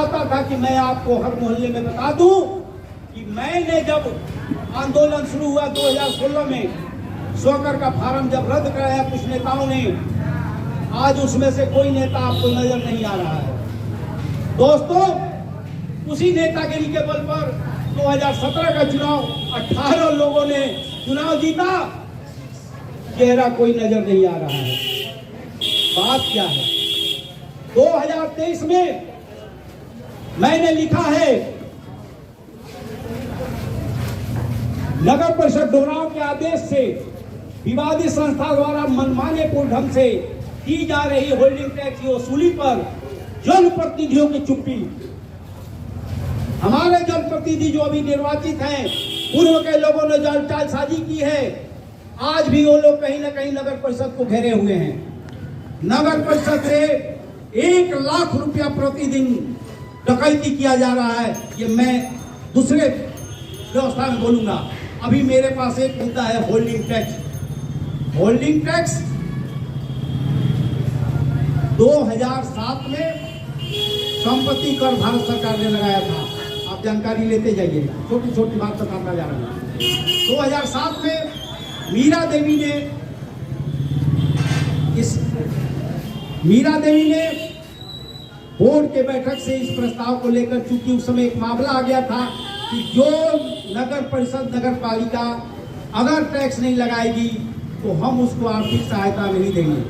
चाहता था कि मैं आपको हर मोहल्ले में बता दूं कि मैंने जब आंदोलन शुरू हुआ 2016 में, शोकर का फार्म जब रद्द कराया कुछ नेताओं ने, आज उसमें से कोई नेता आपको नजर नहीं आ रहा है। दोस्तों, उसी नेतागिरी के बल पर 2017 का चुनाव 18 लोगों ने चुनाव जीता, चेहरा कोई नजर नहीं आ रहा है। बात क्या है? 2023 में मैंने लिखा है, नगर परिषद डुमरांव के आदेश से विवादित संस्था द्वारा मनमाने पूर्ण ढंग से की जा रही होल्डिंग टैक्स की वसूली पर जनप्रतिनिधियों की चुप्पी। हमारे जनप्रतिनिधि जो अभी निर्वाचित हैं, पूर्व के लोगों ने जालसाजी की है, आज भी वो लोग कहीं ना कहीं नगर परिषद को घेरे हुए हैं। नगर परिषद से 1 लाख रुपया प्रतिदिन डकैती किया जा रहा है। ये मैं दूसरे व्यवस्था में बोलूंगा। अभी मेरे पास एक मुद्दा है होल्डिंग टैक्स। होल्डिंग टैक्स 2007 में संपत्ति कर भारत सरकार ने लगाया था। आप जानकारी लेते जाइए, छोटी छोटी बात बताता जा रहा हूं। 2007 में मीरा देवी ने बोर्ड के बैठक से इस प्रस्ताव को लेकर, चूंकि उस समय एक मामला आ गया था कि जो नगर परिषद नगर पालिका अगर टैक्स नहीं लगाएगी तो हम उसको आर्थिक सहायता नहीं देंगे।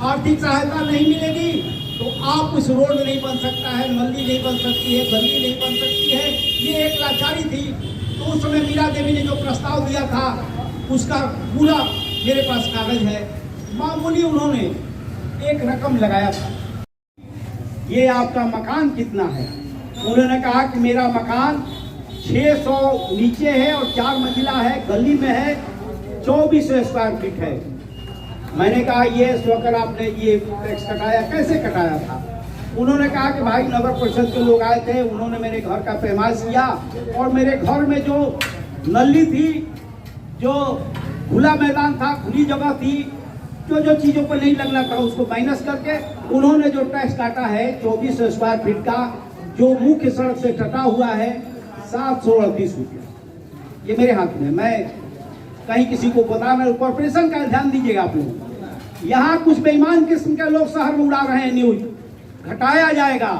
आर्थिक सहायता नहीं मिलेगी तो आप उस रोड नहीं बन सकता है, नली नहीं बन सकती है, गली नहीं बन सकती है। ये एक लाचारी थी। तो उस समय मीरा देवी ने जो प्रस्ताव दिया था उसका पूरा मेरे पास कागज है। मामूली उन्होंने एक रकम लगाया था, ये आपका मकान कितना है? उन्होंने कहा कि मेरा मकान 600 नीचे है और 4 मंजिला है, गली में है, 2400 स्क्वायर फीट है। मैंने कहा ये शोकर आपने ये टैक्स कटाया, कैसे कटाया था? उन्होंने कहा कि भाई नगर परिषद के लोग आए थे, उन्होंने मेरे घर का पैमाइश किया और मेरे घर में जो नली थी, जो खुला मैदान था, खुली जगह थी, जो चीजों पर नहीं लगना था उसको माइनस करके उन्होंने जो टैक्स काटा है 2400 स्क्वायर फीट का, जो मुख्य सड़क से कटा हुआ है 738 रुपया। ये मेरे हाथ में, मैं कहीं किसी को बता रहा हूं। कॉर्पोरेशन का ध्यान दीजिएगा आप लोग। यहाँ कुछ बेईमान किस्म के लोग शहर में उड़ा रहे हैं न्यूज, घटाया जाएगा।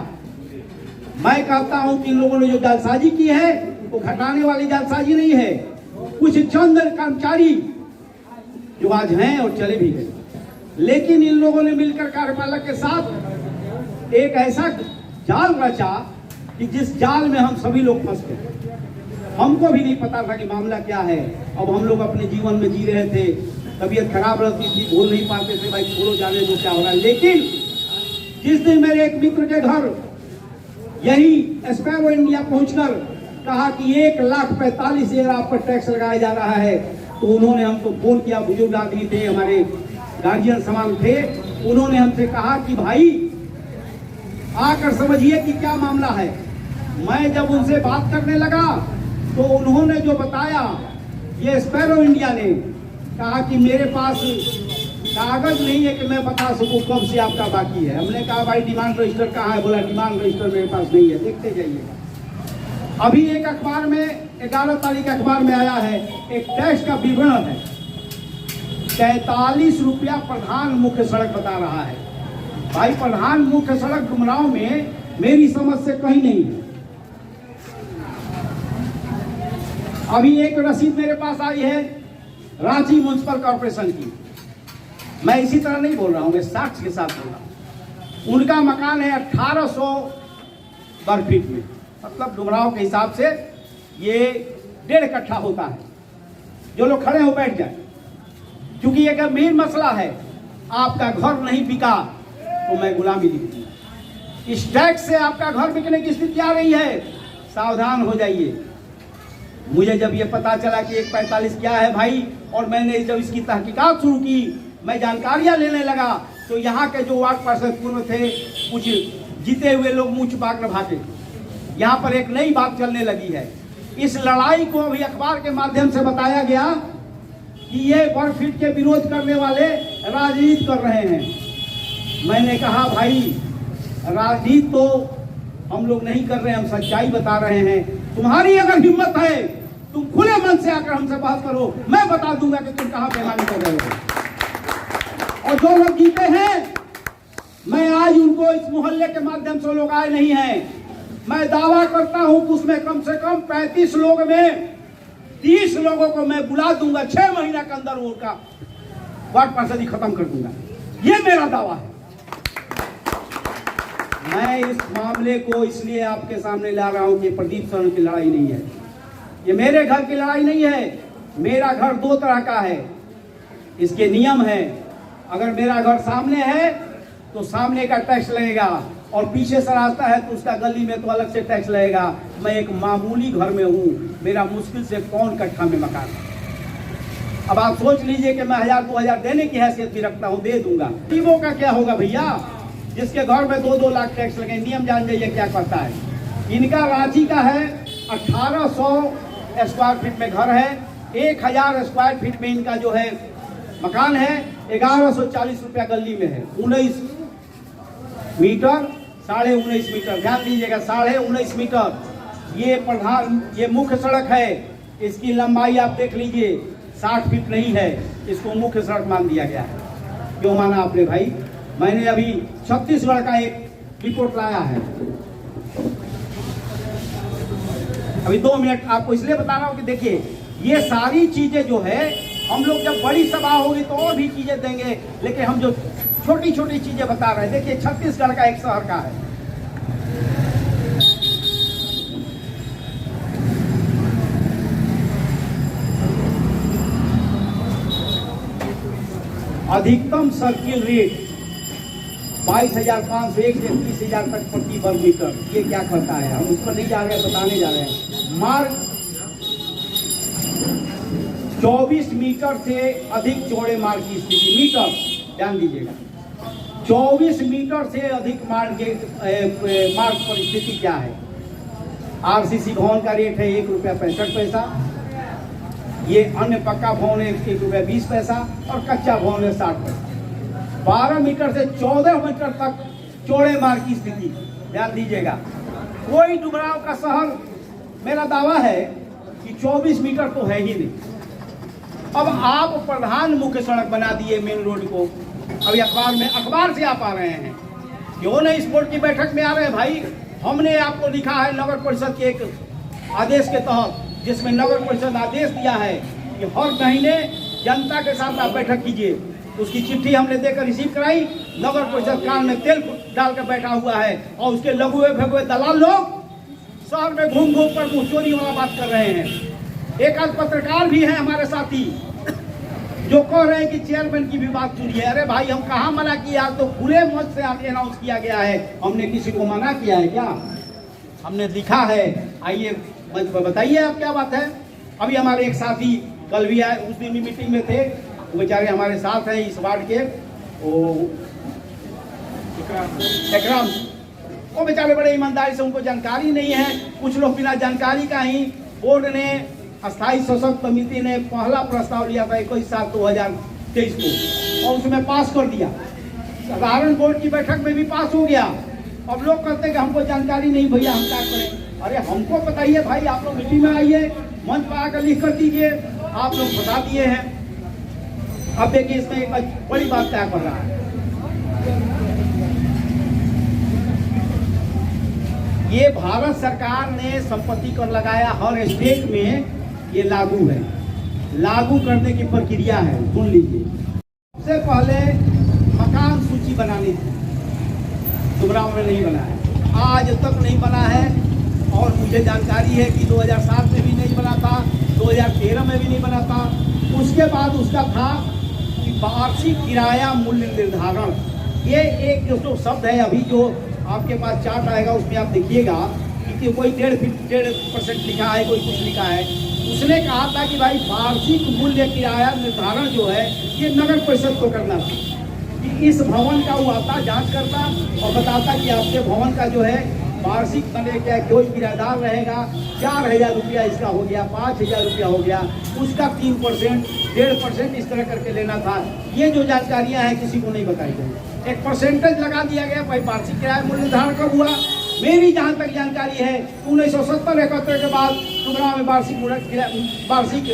मैं कहता हूं कि इन लोगों ने जो जालसाजी की है वो घटाने वाली जालसाजी नहीं है। कुछ चंद कर्मचारी जो आज हैं और चले भी गए, लेकिन इन लोगों ने मिलकर कार्यपालक के साथ एक ऐसा जाल रचा कि जिस जाल में हम सभी लोग फंस गए। हमको भी नहीं पता था कि मामला क्या है। अब हम लोग अपने जीवन में जी रहे थे, तबीयत खराब रहती थी, बोल नहीं पाते थे, भाई छोड़ो जाने दो क्या हो रहा है। लेकिन जिस दिन मेरे एक मित्र के घर यही स्पैरो इंडिया पहुंचकर कहा कि 1,45,000 आप पर टैक्स लगाया जा रहा है, तो उन्होंने हमको फोन किया। बुजुर्ग आदमी थे, हमारे गार्जियन समान थे। उन्होंने हमसे कहा कि भाई आकर समझिए कि क्या मामला है। मैं जब उनसे बात करने लगा तो उन्होंने जो बताया, ये स्पैरो इंडिया ने कहा कि मेरे पास कागज नहीं है कि मैं बता सकूं कब से आपका बाकी है। हमने कहा भाई डिमांड रजिस्टर कहाँ है? बोला डिमांड रजिस्टर मेरे पास नहीं है। देखते जाइएगा, अभी एक अखबार में 11 तारीख अखबार में आया है, एक टैक्स का विवरण है। 43 रुपया प्रधान मुख्य सड़क बता रहा है। भाई प्रधान मुख्य सड़क डुमरांव में मेरी समझ से कहीं नहीं है। अभी एक रसीद मेरे पास आई है रांची म्युनिसिपल कॉर्पोरेशन की। मैं इसी तरह नहीं बोल रहा हूँ, मैं साक्ष्य के साथ बोल रहा हूँ। उनका मकान है 1800 वर्ग फीट में, मतलब डुमरांव के हिसाब से ये 1.5 कट्ठा होता है। जो लोग खड़े हो बैठ जाए, क्योंकि ये गंभीर मसला है। आपका घर नहीं बिका तो मैं गुलामी लिख दूंगा। इस टैक्स से आपका घर बिकने की स्थिति आ रही है, सावधान हो जाइए। मुझे जब ये पता चला कि 1,45 क्या है भाई, और मैंने जब इसकी तहकीकात शुरू की, मैं जानकारियां लेने लगा, तो यहाँ के जो वार्ड पार्षद पूर्व थे, कुछ जीते हुए लोग मुंह छुपा कर भागे। यहाँ पर एक नई बात चलने लगी है। इस लड़ाई को अभी अखबार के माध्यम से बताया गया कि ये वर्ग फीट के विरोध करने वाले राजनीति कर रहे हैं। मैंने कहा भाई राजनीति तो हम लोग नहीं कर रहे हैं, हम सच्चाई बता रहे हैं। तुम्हारी अगर हिम्मत है तुम खुले मन से आकर हमसे बात करो, मैं बता दूंगा कि तुम कहां बेईमानी कर रहे हो। और जो लोग जीते हैं, मैं आज उनको इस मोहल्ले के माध्यम से लोग आए नहीं हैं, मैं दावा करता हूं कि उसमें कम से कम 35 लोग में 30 लोगों को मैं बुला दूंगा, 6 महीना के अंदर उनका वार्ड पार्षद खत्म कर दूंगा। ये मेरा दावा है। मैं इस मामले को इसलिए आपके सामने ला रहा हूं कि प्रदीप शरण की लड़ाई नहीं है, ये मेरे घर की लड़ाई नहीं है। मेरा घर 2 तरह का है, इसके नियम है। अगर मेरा घर सामने है तो सामने का टैक्स लगेगा, और पीछे से रास्ता है तो उसका गली में तो अलग से टैक्स लगेगा। मैं एक मामूली घर में हूँ, मेरा मुश्किल से कौन कट्ठा में मकान है। अब आप सोच लीजिए कि मैं 1000-2000 देने की हैसियत भी रखता हूँ, दे दूंगा। गरीबों का क्या होगा भैया, जिसके घर में 2-2 लाख टैक्स लगे। नियम जान जाइए क्या करता है। इनका रांची का है 1800 स्क्वायर फीट में घर है, 1000 स्क्वायर फीट में इनका जो है मकान है, 1140 रुपया गली में है। 19 मीटर, 19.5 मीटर, ध्यान दीजिएगा, 19.5 मीटर। ये मुख्य सड़क है, इसकी लंबाई आप देख लीजिए 60 फीट नहीं है, इसको मुख्य सड़क मान दिया गया है। क्यों माना आपने भाई? मैंने अभी छत्तीसगढ़ का एक रिपोर्ट लाया है, अभी 2 मिनट आपको इसलिए बता रहा हूं कि देखिए ये सारी चीजें जो है, हम लोग जब बड़ी सभा होगी तो और भी चीजें देंगे, लेकिन हम जो छोटी छोटी चीजें बता रहे हैं। देखिए छत्तीसगढ़ का एक शहर का है, अधिकतम सर्किल रेट 22,501 से 30,000 तक प्रति वर्ग मीटर। ये क्या करता है, हम उस पर नहीं जा रहे हैं, बताने जा रहे हैं। मार्ग 24 मीटर से अधिक चौड़े मार्ग की स्थिति, मीटर ध्यान दीजिएगा, 24 मीटर से अधिक मार्ग पर स्थिति क्या है। आरसीसी भवन का रेट है ₹1.65। ये अन्य पक्का भवन है ₹1.20 और कच्चा भवन है 60 पैसा। 12 मीटर से 14 मीटर तक चौड़े मार्ग की स्थिति, ध्यान दीजिएगा। कोई डुमराव का शहर, मेरा दावा है कि 24 मीटर तो है ही नहीं। अब आप प्रधान मुख्य सड़क बना दिए मेन रोड को। अभी अखबार से आप आ रहे हैं, क्यों नहीं इस बोर्ड की बैठक में आ रहे हैं भाई? हमने आपको लिखा है नगर परिषद के एक आदेश के तहत, जिसमें नगर परिषद आदेश दिया है कि हर महीने जनता के साथ आप बैठक कीजिए। उसकी चिट्ठी हमने देकर रिसीव कराई। नगर परिषद कान में तेल डालकर बैठा हुआ है, और उसके लघुए भगुए दलाल लोग शहर में घूम घूम कर मुंह चोरी वाला बात कर रहे हैं। एक आध पत्रकार भी है हमारे साथी जो कह रहे हैं कि चेयरमैन की भी बात चुनी है। अरे भाई, हम कहाँ मना किया? तो खुले मंच से अनाउंस किया गया है, हमने किसी को मना किया है क्या? हमने लिखा है, आइए मंच पर बताइए आप क्या बात है। अभी हमारे एक साथी कल भी आए, उस दिन भी मीटिंग में थे, वो बेचारे हमारे साथ हैं इस वार्ड के, इकराम, वो बेचारे बड़े ईमानदारी से, उनको जानकारी नहीं है। कुछ लोग बिना जानकारी का ही, बोर्ड ने, अस्थायी शासक समिति ने पहला प्रस्ताव लिया था 21/7/2023 को, और उसमें पास कर दिया। साधारण बोर्ड की बैठक में भी पास हो गया। अब लोग कहते हैं कि हमको जानकारी नहीं, भैया हम क्या करें? अरे हमको बताइए भाई, आप लोग मीटिंग में आइए, मंच पर आकर लिख कर दीजिए। आप लोग बता दिए हैं। अब देखिए इसमें एक बड़ी बात क्या कर रहा है। ये भारत सरकार ने संपत्ति कर लगाया, हर स्टेट में ये लागू है। लागू करने की प्रक्रिया है, सुन लीजिए। सबसे पहले मकान सूची बनानी थी, डुमरांव में नहीं बना है, आज तक नहीं बना है। और मुझे जानकारी है कि 2007 में भी नहीं बना था, 2013 में भी नहीं बना था। उसके बाद उसका था कि वार्षिक किराया मूल्य निर्धारण। ये एक जो शब्द है, अभी जो आपके पास चार्ट आएगा उसमें आप देखिएगा कि कोई 1.5% लिखा है, कोई कुछ लिखा है। उसने कहा था कि भाई वार्षिक मूल्य किराया निर्धारण जो है ये नगर परिषद को करना था, कि इस भवन का वो आता, जांच करता और बताता कि आपके भवन का जो है वार्षिक बने क्या, कोई किराएदार रहेगा, 4,000 रुपया इसका हो गया, 5,000 रुपया हो गया, उसका 3%, 1.5% इस तरह करके लेना था। ये जो जानकारियां हैं किसी को नहीं बताई गई। एक परसेंटेज लगा दिया गया, भाई वार्षिक किराया मूल्य निर्धारण कब हुआ? मेरी जहां तक जानकारी है 1970-71 के बाद डुमरांव में वार्षिक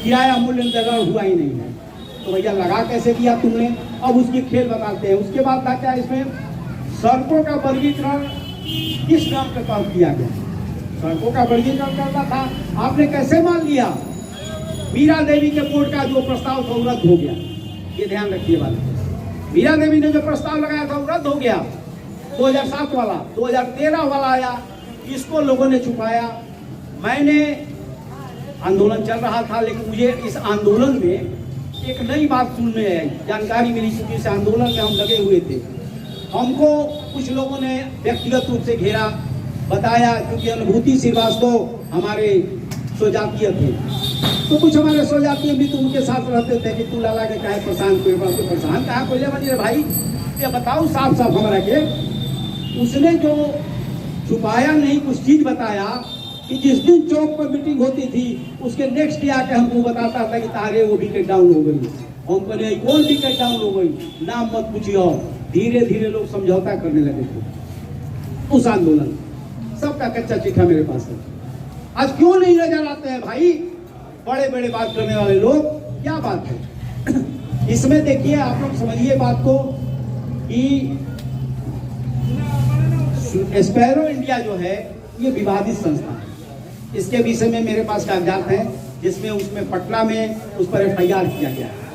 किराया मूल्य निर्धारण हुआ ही नहीं है। तो भैया लगा कैसे दिया तुमने? अब उसकी खेल बताते हैं। उसके बाद था क्या इसमें, सड़कों का वर्गीकरण किस नाम के तहत किया गया? सड़कों का वर्गीकरण करना था, आपने कैसे मान लिया? मीरा देवी के बोर्ड का जो प्रस्ताव था रद्द हो गया, ये ध्यान रखिए बात। मीरा देवी ने जो प्रस्ताव लगाया था वो रद्द हो गया। 2007 वाला, 2013 वाला आया, इसको लोगों ने छुपाया। मैंने आंदोलन चल रहा था, लेकिन मुझे इस आंदोलन में एक नई बात सुनने आई, जानकारी मिली चुकी। इस आंदोलन में हम लगे हुए थे, हमको कुछ लोगों ने व्यक्तिगत रूप से घेरा, बताया, क्योंकि अनुभूति श्रीवास्तव हमारे स्वजातीय थे, तो कुछ हमारे स्वजातीय भी तो उनके साथ रहते थे कि तू लाला के काहे परेशान कहा कोयले बनी रे भाई, ये बताओ साफ साफ हमारा के। उसने जो छुपाया नहीं, कुछ चीज बताया कि जिस दिन चौक पर मीटिंग होती थी उसके नेक्स्ट डे आके हमको बताता था कि तारे वो विकेट डाउन हो गई। हमको नहीं, कौन विकेट डाउन हो गई, नाम मत पूछिए। धीरे धीरे लोग समझौता करने लगे थे। उस आंदोलन सबका कच्चा चिट्ठा मेरे पास है। आज क्यों नहीं नजर आते हैं भाई बड़े बड़े बात करने वाले लोग? क्या बात है इसमें? देखिए आप लोग समझिए बात को कि स्पैरो इंडिया जो है ये विवादित संस्था है। इसके विषय में मेरे पास कागजात हैं, जिसमें उसमें पटना में उस पर FIR किया गया है।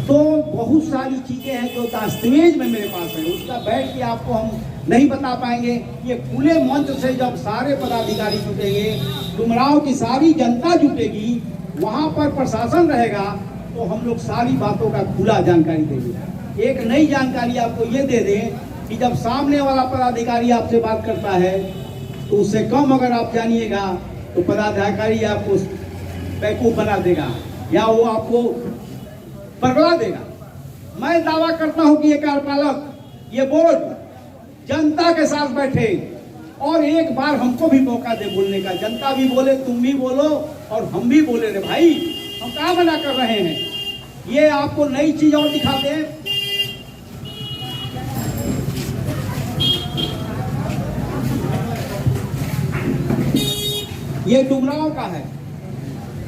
तो बहुत सारी चीजें हैं जो दस्तावेज में मेरे पास है, उसका बैठ के आपको हम नहीं बता पाएंगे। ये खुले मंच से जब सारे पदाधिकारी जुटेंगे, डुमरांव की सारी जनता जुटेगी, वहां पर प्रशासन रहेगा, तो हम लोग सारी बातों का खुला जानकारी देंगे। एक नई जानकारी आपको ये दे दें कि जब सामने वाला पदाधिकारी आपसे बात करता है तो उससे कम अगर आप जानिएगा तो पदाधिकारी आपको बेवकूफ बना देगा या वो आपको पगला देगा। मैं दावा करता हूं कि ये कार्यपालक, ये बोर्ड जनता के साथ बैठे और एक बार हमको भी मौका दे बोलने का। जनता भी बोले, तुम भी बोलो और हम भी बोले। रे भाई हम कहाँ मना कर रहे हैं? ये आपको नई चीज और दिखाते हैं। ये डुमरांव का है।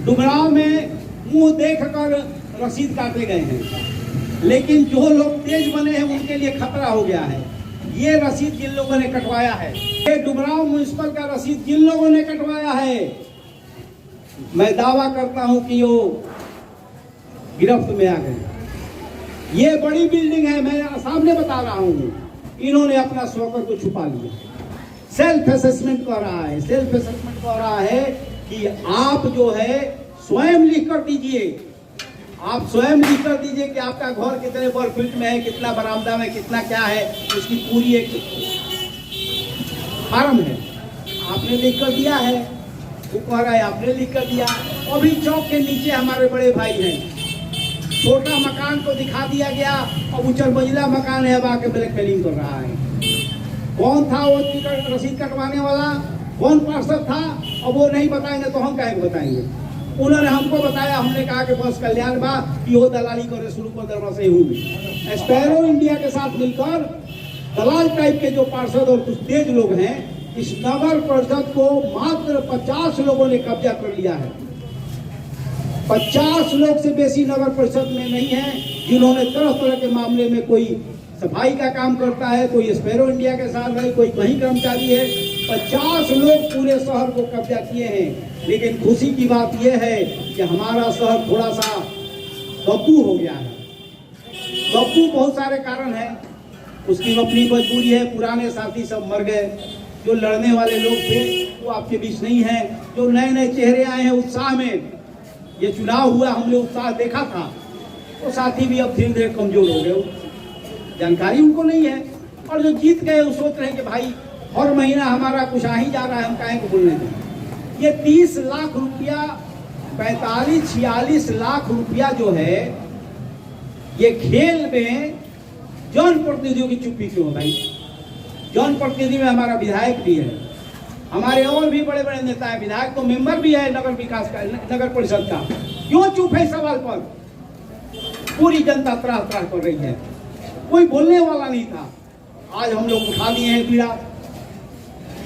डुमरांव में मुंह देखकर रसीद काटे गए हैं, लेकिन जो लोग तेज बने हैं उनके लिए खतरा हो गया है। ये रसीद जिन लोगों ने कटवाया है, ये डुमरांव म्युनिसिपल का रसीद जिन लोगों ने कटवाया है, मैं दावा करता हूं कि वो गिरफ्त में आ गए। ये बड़ी बिल्डिंग है, मैं सामने बता रहा हूं, इन्होंने अपना शौकर को छुपा लिया। सेल्फ असेसमेंट कर रहा है, सेल्फ असेसमेंट कर रहा है कि आप जो है स्वयं लिख कर दीजिए, आप स्वयं लिख कर दीजिए कि आपका घर कितने वर्ग फीट में है, कितना बरामदा में, कितना क्या है, उसकी पूरी एक फार्म है। आपने लिख कर दिया है, वो कह रहा है आपने लिख कर दिया। अभी चौक के नीचे हमारे बड़े भाई हैं, छोटा मकान को दिखा दिया गया और ऊंचा मंजिला मकान है, अब आके ब्लैक मेलिंग कर रहा है। कौन था वो रसीद कटवाने वाला, कौन पार्षद था, और वो नहीं बताएंगे तो हम काहे बताएंगे? उन्होंने हमको बताया, हमने कहा कि बस कल्याण बा कि वो दलाली करे शुरू कर दरवा से हुई। स्पैरो इंडिया के साथ मिलकर दलाल टाइप के जो पार्षद और कुछ तेज लोग हैं, इस नगर परिषद को मात्र 50 लोगों ने कब्जा कर लिया है। 50 लोग से बेसी नगर परिषद में नहीं है जिन्होंने तरह तरह के मामले में, कोई सफाई का काम करता है, कोई स्पैरो इंडिया के साथ है, कोई कहीं कर्मचारी है। 50 लोग पूरे शहर को कब्जा किए हैं। लेकिन खुशी की बात यह है कि हमारा शहर थोड़ा सा गब्बू हो गया है। गब्बू बहुत सारे कारण हैं, उसकी अपनी मजबूरी है। पुराने साथी सब मर गए, जो लड़ने वाले लोग थे वो आपके बीच नहीं है। जो नए नए चेहरे आए हैं उत्साह में, ये चुनाव हुआ, हमने उत्साह देखा था, वो साथी भी अब धीरे धीरे कमजोर हो गए, जानकारी उनको नहीं है। और जो जीत गए वो सोच रहे हैं कि भाई हर महीना हमारा कुछ आ ही जा रहा है, हम काहे को बोलने दें। ये 30 लाख रुपया, 45-46 लाख रुपया जो है, ये खेल में जनप्रतिनिधियों की चुप्पी क्यों है भाई? जनप्रतिनिधि में हमारा विधायक भी है, हमारे और भी बड़े बड़े नेता है, विधायक तो मेंबर भी है नगर विकास का, नगर परिषद का। क्यों चुप है सवाल पर? पूरी जनता त्राह त्राह कर रही है, कोई बोलने वाला नहीं था। आज हम लोग उठा लिए हैं पीड़ा।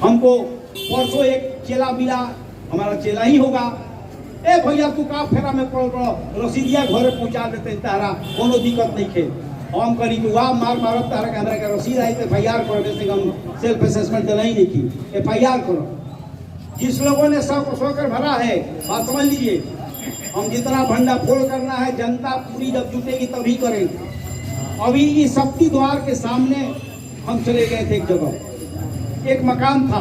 हमको परसों एक चेला मिला, हमारा चेला ही होगा, ए भैया तू का फेरा में पड़ रसीदिया घरे पहुंचा देते तारा, कोनो दिक्कत नहीं खे। हम करी कि वाह मार मारब तारा के हमरा के रसीद आई तो FIR कर देते, हम सेल्फ असेसमेंट तो नहीं की, FIR करो। जिस लोगों ने सोकर भरा है, बात समझ लीजिए, हम जितना भंडा फोड़ करना है जनता पूरी जब जुटेगी तभी करेंगे। अभी इस शक्ति द्वार के सामने हम चले गए थे, एक जगह एक मकान था,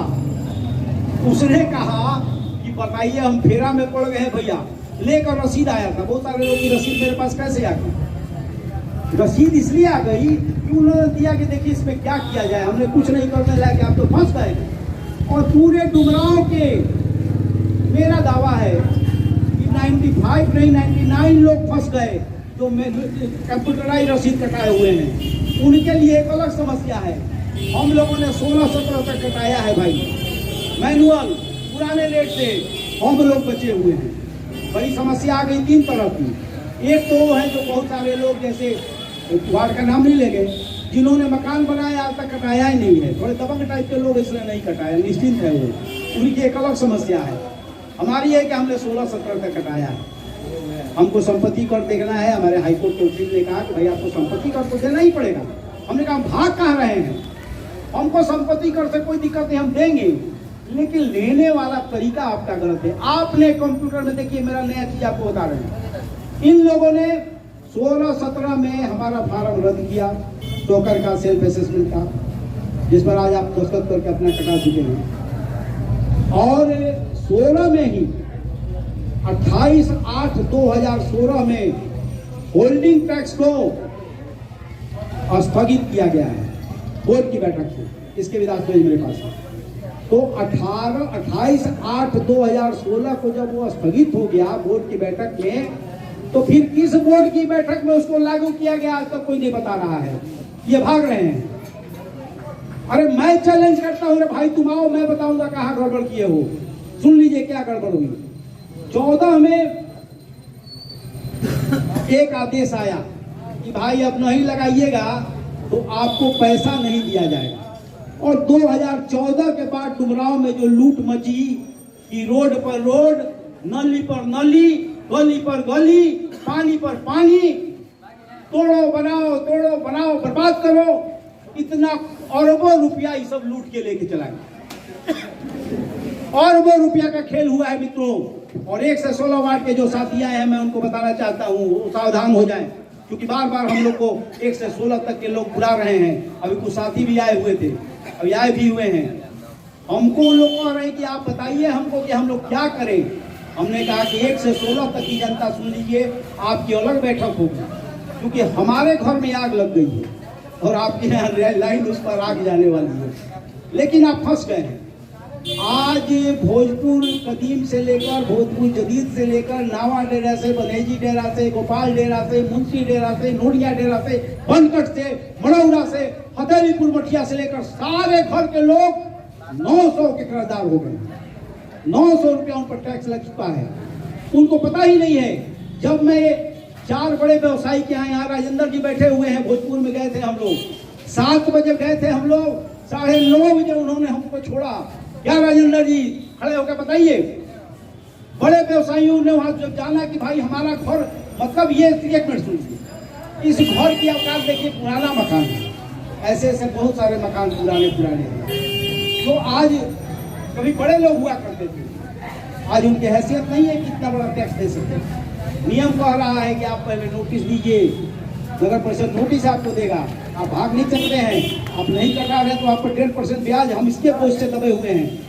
उसने कहा कि बताइए हम फेरा में पड़ गए भैया, लेकर रसीद आया था। बहुत सारे लोग की रसीद मेरे पास कैसे आ गई? रसीद इसलिए आ गई कि उन्होंने दिया कि देखिए इसमें क्या किया जाए, हमने कुछ नहीं करने लायक, आप तो फंस गए। और पूरे डुमरांव के मेरा दावा है कि 95 नहीं 99 लोग फंस गए जो कंप्यूटराइज रसीद कटाए हुए हैं। उनके लिए एक अलग समस्या है। हम लोगों ने 16-17 तक कटाया है भाई, मैनुअल पुराने रेट से हम लोग बचे हुए हैं। बड़ी समस्या आ गई 3 तरह की। एक तो वो है जो बहुत सारे लोग, जैसे वार्ड का नाम नहीं लेंगे, जिन्होंने मकान बनाया आज तक कटाया ही नहीं है, थोड़े दबंग टाइप के लोग, इसलिए नहीं कटाया, निश्चिंत है वो, उनकी एक अलग समस्या है। हमारी है कि हमने 16-17 तक कटाया है। हमको संपत्ति कर देखना है। हमारे हाईकोर्ट के वकील ने कहा कि भाई आपको संपत्ति कर तो देना ही पड़ेगा। हमने कहा भाग कहाँ रहे हैं, हमको संपत्ति कर से कोई दिक्कत नहीं, हम देंगे, लेकिन लेने वाला तरीका आपका गलत है। आपने कंप्यूटर में देखिए, मेरा नया चीज आपको बता रहे हैं, इन लोगों ने 16-17 में हमारा फार्म रद्द किया, टोकर का, सेल्फ असेसमेंट का, जिस पर आज आप दस्तखत करके अपना कटा चुके हैं। और 16 में ही 28/8/2016 में होल्डिंग टैक्स को स्थगित किया गया है बोर्ड की बैठक से। इसके भी दस्तावेज मेरे पास है। तो 28/8/2016 को जब वो स्थगित हो गया बोर्ड की बैठक में, तो फिर किस बोर्ड की बैठक में उसको लागू किया गया आज तक कोई नहीं बता रहा है। ये भाग रहे हैं। अरे मैं चैलेंज करता हूँ, भाई तुम आओ, मैं बताऊंगा कहाँ गड़बड़ किए हो। सुन लीजिए क्या गड़बड़ हुई। 14 में एक आदेश आया कि भाई अब नहीं लगाइएगा तो आपको पैसा नहीं दिया जाएगा। और 2014 के बाद डुमरांव में जो लूट मची कि रोड पर रोड, नली पर नली, गली पर गली, पानी पर पानी, तोड़ो बनाओ बर्बाद करो, इतना अरबों रुपया ये सब लूट के लेके चला गया। अरबों रुपया का खेल हुआ है मित्रों। और 1 से 16 वार्ड के जो साथी आए हैं, मैं उनको बताना चाहता हूँ, सावधान हो जाएं, क्योंकि बार बार हम लोग को 1 से 16 तक के लोग बुला रहे हैं। अभी कुछ साथी भी आए हुए थे, अभी आए भी हुए हैं। हमको उन लोग कह रहे हैं कि आप बताइए हमको कि हम लोग क्या करें। हमने कहा कि 1 से 16 तक की जनता सुन लीजिए, आपकी अलग बैठक होगी, क्योंकि हमारे घर में आग लग गई है और आपके यहाँ लाइन उस पर आग जाने वाली है, लेकिन आप फंस गए हैं। आज भोजपुर कदीम से लेकर भोजपुर जदीद से लेकर नावा डेरा से, बनेजी डेरा से, गोपाल डेरा से, मुंशी डेरा से, नोडिया डेरा से, बनकट से, मड़ौरा से, हथेलीपुर मठिया से लेकर सारे घर के लोग 900 के कर्जदार हो गए। 900 रुपया उन पर टैक्स लग चुका है। उनको पता ही नहीं है। जब मैं 4 बड़े व्यवसायी के यहाँ राजेंद्र जी बैठे हुए हैं, भोजपुर में गए थे हम लोग, 7 बजे गए थे हम लोग, 9:30 बजे उन्होंने हमको छोड़ा। क्या राजेंद्र जी खड़े होकर बताइए। बड़े व्यवसायियों ने वहां जब जाना कि भाई हमारा घर, मतलब ये एक मिनट सुनिए, इस घर की औकात देखिए, पुराना मकान है, ऐसे ऐसे बहुत सारे मकान पुराने हैं। तो आज कभी बड़े लोग हुआ करते थे, आज उनकी हैसियत नहीं है कि इतना बड़ा टैक्स दे सकते। नियम कह रहा है कि आप पहले नोटिस दीजिए, नगर परिषद नोटिस आपको देगा, आप भाग नहीं सकते हैं, आप नहीं कटा रहे तो आप पर 1.5% ब्याज, हम इसके बोझ से दबे हुए हैं।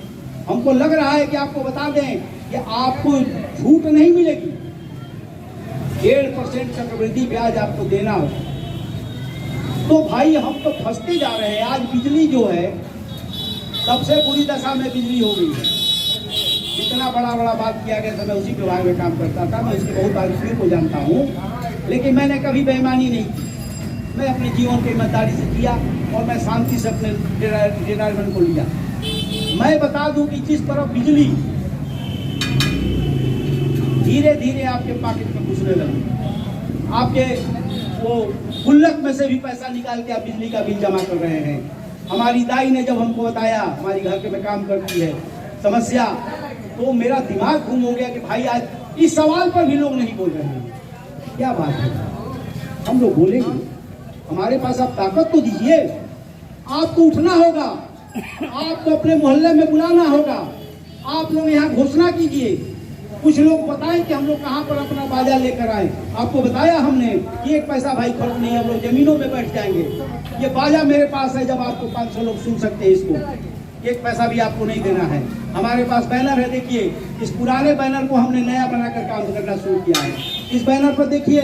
हमको लग रहा है कि आपको बता दें कि आपको छूट नहीं मिलेगी, 1.5% चक्रवृद्धि ब्याज आपको देना हो। तो भाई हम तो फंसते जा रहे हैं। आज बिजली जो है सबसे बुरी दशा में बिजली हो गई है। इतना बड़ा बात किया गया था, मैं उसी विभाग में काम करता था, मैं इसकी बहुत बारीकी को जानता हूँ, लेकिन मैंने कभी बेईमानी नहीं की। मैं अपने जीवन की ईमानदारी से किया और मैं शांति से अपने रिटायरमेंट को लिया। मैं बता दूं कि जिस तरफ बिजली धीरे धीरे आपके पॉकेट में घुसने लगी, आपके वो गुल्लक में से भी पैसा निकाल के आप बिजली का बिल जमा कर रहे हैं, हमारी दाई ने जब हमको बताया, हमारी घर के में काम करती है, समस्या, तो मेरा दिमाग घूम हो गया कि भाई आज इस सवाल पर भी लोग नहीं बोल रहे हैं। क्या बात है, हम लोग बोलेंगे, हमारे पास आप ताकत तो दीजिए, आपको उठना होगा, आपको अपने मोहल्ले में बुलाना होगा, आप लोग यहाँ घोषणा कीजिए, कुछ लोग बताएं कि हम लोग कहाँ पर अपना बाजा लेकर आए। आपको बताया हमने कि 1 पैसा भाई खर्च नहीं, हम लोग जमीनों में बैठ जाएंगे। ये बाजा मेरे पास है, जब आपको 500 लोग सुन सकते हैं इसको, 1 पैसा भी आपको नहीं देना है। हमारे पास बैनर है, देखिए, इस पुराने बैनर को हमने नया बनाकर काम करना शुरू किया है। इस बैनर पर देखिए,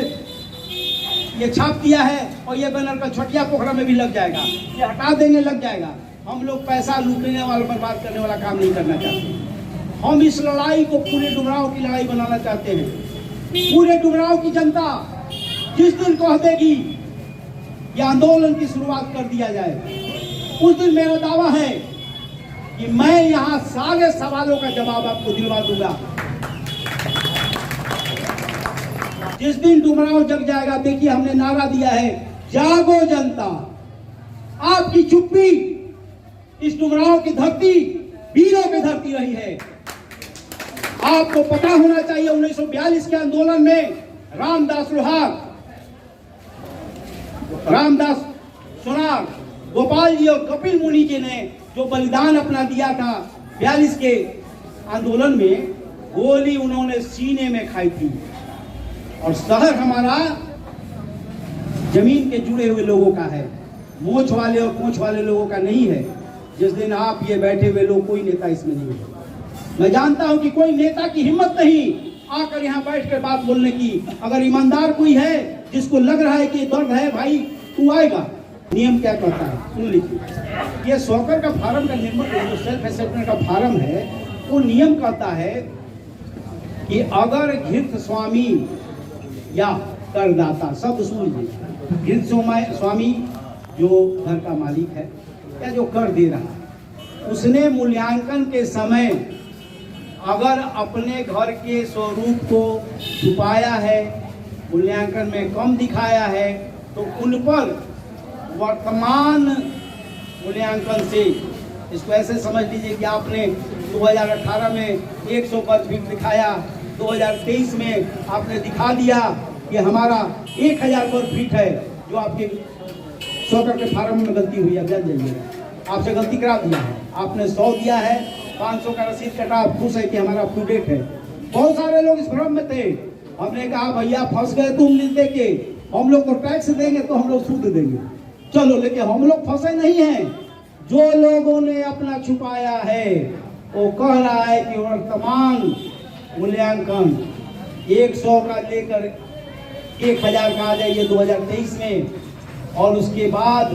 ये छाप दिया है, और ये बैनर का छोटिया पोखरा में भी लग जाएगा, ये हटा देंगे, लग जाएगा। हम लोग पैसा लूटने वाला, बर्बाद करने वाला काम नहीं करना चाहते। हम इस लड़ाई को पूरे डुमरांव की लड़ाई बनाना चाहते हैं। पूरे डुमरांव की जनता जिस दिन कह देगी ये आंदोलन की शुरुआत कर दिया जाए, उस दिन मेरा दावा है कि मैं यहाँ सारे सवालों का जवाब आपको दिलवा दूंगा। जिस दिन डुमरांव जग जाएगा, देखिए हमने नारा दिया है, जागो जनता, आपकी चुप्पी इस डुमरांव की धरती वीरों की धरती रही है। आपको पता होना चाहिए 1942 के आंदोलन में रामदास लोहार, रामदास सोनार, गोपाल जी और कपिल मुनि जी ने जो बलिदान अपना दिया था 42 के आंदोलन में, गोली उन्होंने सीने में खाई थी। और शहर हमारा जमीन के जुड़े हुए लोगों का है, मोछ वाले और पूंछ वाले लोगों का नहीं है। जिस दिन आप ये बैठे हुए लोग, कोई नेता इसमें नहीं है। मैं जानता हूं कि कोई नेता की हिम्मत नहीं आकर यहाँ बैठकर बात बोलने की। अगर ईमानदार कोई है जिसको लग रहा है कि दर्द है, भाई तू आएगा। नियम क्या कहता है सुन लीजिए। ये सॉकर का फार्म का निर्माण, जो सेल्फ असेसमेंट का फार्म है, वो नियम कहता है कि अगर घृत स्वामी या करदाता, शब्द सुन लीजिए, घृत स्वामी जो घर का मालिक है या जो कर दे रहा है, उसने मूल्यांकन के समय अगर अपने घर के स्वरूप को छुपाया है, मूल्यांकन में कम दिखाया है, तो उन पर वर्तमान मूल्यांकन से, इसको ऐसे समझ लीजिए कि आपने 2018 में 100 वर्ग फीट दिखाया, 2023 में आपने दिखा दिया कि हमारा 1000 वर्ग फीट है, जो आपके सॉकर के फार्म में गलती हुई है, जान जाइए, आपसे गलती करा दिया है, आपने 100 दिया है, 500 का रसीद कटा, आप खुश है कि हमारा अप टू डेट है। बहुत सारे लोग इस भ्रम में थे। हमने कहा भैया फंस गए तुम लिख दे के, हम लोग तो टैक्स देंगे तो हम लोग सूद देंगे, चलो, लेकिन हम लोग फंसे नहीं हैं। जो लोगों ने अपना छुपाया है वो कह रहा है कि वर्तमान मूल्यांकन 100 का लेकर 1000 का आ जाइए 2023 में, और उसके बाद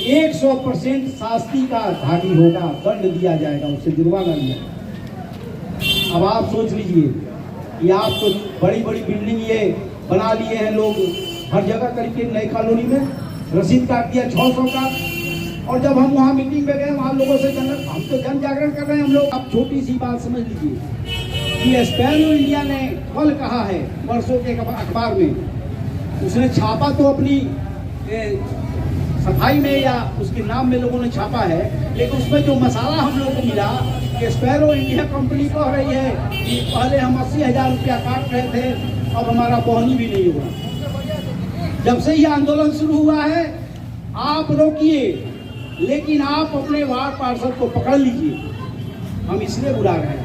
100% शास्ति का घाटी होगा, दंड दिया जाएगा, उससे जुर्माना लिया। अब आप सोच लीजिए कि आप तो बड़ी बड़ी बिल्डिंग ये बना लिए हैं लोग, हर जगह करीब नई कॉलोनी में रसीद काट दिया 600 का। और जब हम वहाँ मीटिंग में गए, वहाँ लोगों से हम तो जन जागरण कर रहे हैं हम लोग। अब छोटी सी बात समझ लीजिए कि स्पैरो इंडिया ने कल कहा है परसों के अखबार में, उसने छापा तो अपनी सफाई में या उसके नाम में लोगों ने छापा है, लेकिन उसमें जो मसाला हम लोग को मिला कि स्पैरो इंडिया कंपनी कह रही है कि पहले हम 80,000 रुपया काट रहे थे, अब हमारा पहुंच भी नहीं हुआ। जब से ये आंदोलन शुरू हुआ है, आप रोकिए, लेकिन आप अपने वार्ड पार्षद को पकड़ लीजिए। हम इसलिए बुला रहे हैं,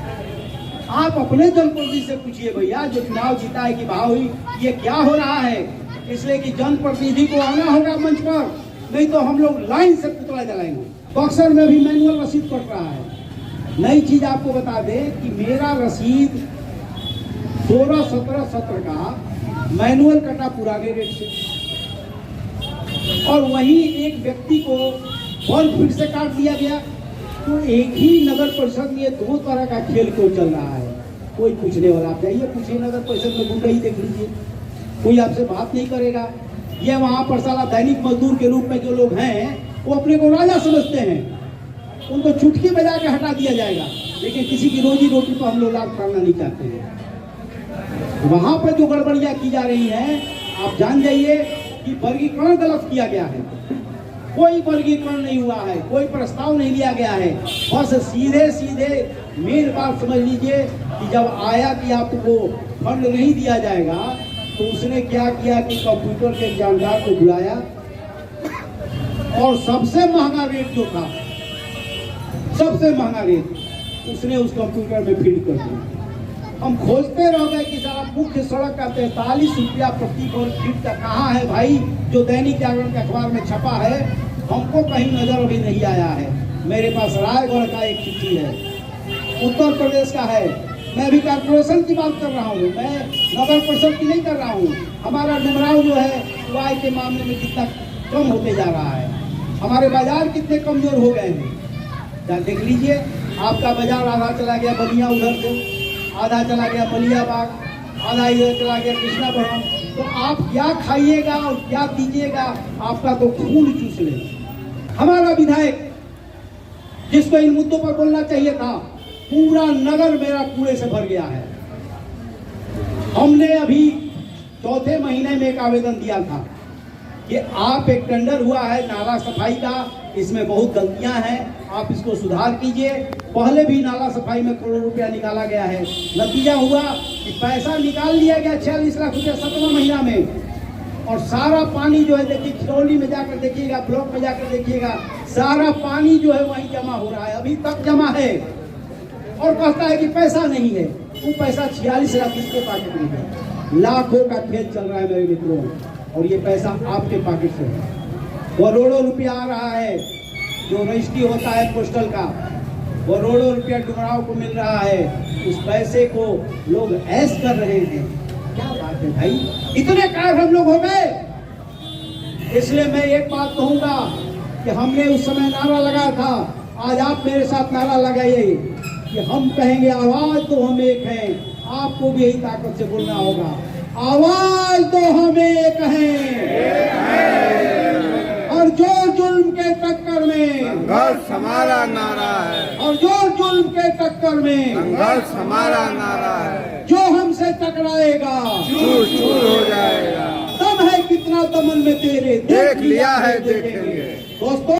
आप अपने जनप्रतिनिधि से पूछिए भैया, जो चुनाव जीता है कि भाई ये क्या हो रहा है, इसलिए कि जनप्रतिनिधि को आना होगा मंच पर, नहीं तो हम लोग लाइन से पुतला जलाएंगे। बक्सर में भी मैनुअल रसीद कट रहा है। नई चीज आपको बता दें कि मेरा रसीद 16-17 का मैनुअल कटा पुराने रेट से, और वहीं एक व्यक्ति को 1 फीट से काट दिया गया। तो एक ही नगर परिषद में 2 तरह का खेल क्यों चल रहा है? कोई पूछने वाला, आप जाइए पूछिए नगर परिषद में, गुंडई देख लीजिए, कोई आपसे बात नहीं करेगा। ये वहाँ पर साला दैनिक मजदूर के रूप में जो लोग हैं वो अपने को राजा समझते हैं, उनको चुटकी बजा के हटा दिया जाएगा, लेकिन किसी की रोजी रोटी तो हम लोग लाभ करना नहीं चाहते हैं। वहाँ पर जो गड़बड़ियाँ की जा रही हैं, आप जान जाइए कि वर्गीकरण गलत किया गया है। कोई वर्गीकरण नहीं हुआ है, कोई प्रस्ताव नहीं लिया गया है। बस सीधे सीधे मेन बात समझ लीजिए कि जब आया कि आपको फंड नहीं दिया जाएगा तो उसने क्या किया कि कंप्यूटर के जानकार को बुलाया और सबसे महंगा रेट जो था, सबसे महंगा रेट उसने उस कंप्यूटर में फीड कर दिया। हम खोजते रह गए कि साहब मुख्य सड़क का 43 रुपया प्रति वर्ग फीट का कहाँ है भाई, जो दैनिक जागरण के अखबार में छपा है। हमको कहीं नजर अभी नहीं आया है। मेरे पास रायगढ़ का एक चिट्ठी है, उत्तर प्रदेश का है। मैं अभी कारपोरेशन की बात कर रहा हूँ, मैं नगर परिषद की नहीं कर रहा हूँ। हमारा डुमराव जो है वो आय के मामले में कितना कम होते जा रहा है, हमारे बाजार कितने कमजोर हो गए हैं। देख लीजिए, आपका बाजार आधा चला गया बलिया उधर से, आधा चला गया मलियाबाग, आधा इधर चला गया कृष्णापुरम। तो आप क्या खाइएगा और क्या दीजिएगा, आपका तो खून चूस ले। हमारा विधायक जिसको इन मुद्दों पर बोलना चाहिए था, पूरा नगर मेरा कूड़े से भर गया है। हमने अभी चौथे महीने में एक आवेदन दिया था कि आप एक टेंडर हुआ है नाला सफाई का, इसमें बहुत गलतियां हैं, आप इसको सुधार कीजिए। पहले भी नाला सफाई में करोड़ रुपया निकाला गया है। नतीजा हुआ कि पैसा निकाल लिया गया 46 लाख रुपया 7वां महीना में, और सारा पानी जो है देखिए खिरौली में जाकर देखिएगा, ब्लॉक में जाकर देखिएगा, सारा पानी जो है वहीं जमा हो रहा है, अभी तक जमा है। और कहता है कि पैसा नहीं है। वो पैसा 46 लाख किसके पॉकेट में है? लाखों का खेल चल रहा है मेरे मित्रों, और ये पैसा आपके पॉकेट से है। करोड़ों रुपया आ रहा है, जो रजिस्ट्री होता है पोस्टल का, करोड़ों रुपया डुमराव को मिल रहा है। उस पैसे को लोग ऐश कर रहे हैं। क्या बात है भाई, इतने कार हम लोग हो गए। इसलिए मैं एक बात कहूंगा कि हमने उस समय नारा लगाया था, आज आप मेरे साथ नारा लगाइए कि हम कहेंगे आवाज तो हम एक हैं। आपको भी यही ताकत से बोलना होगा, आवाज तो हम एक हैं। और जो जुल्म के टक्कर में संघर्ष हमारा नारा है, और जो जुल्म के टक्कर में संघर्ष हमारा नारा है। जो हमसे टकराएगा चूर चूर हो जाएगा। दम है कितना दमन में तेरे, देख लिया है देखेंगे। दोस्तों।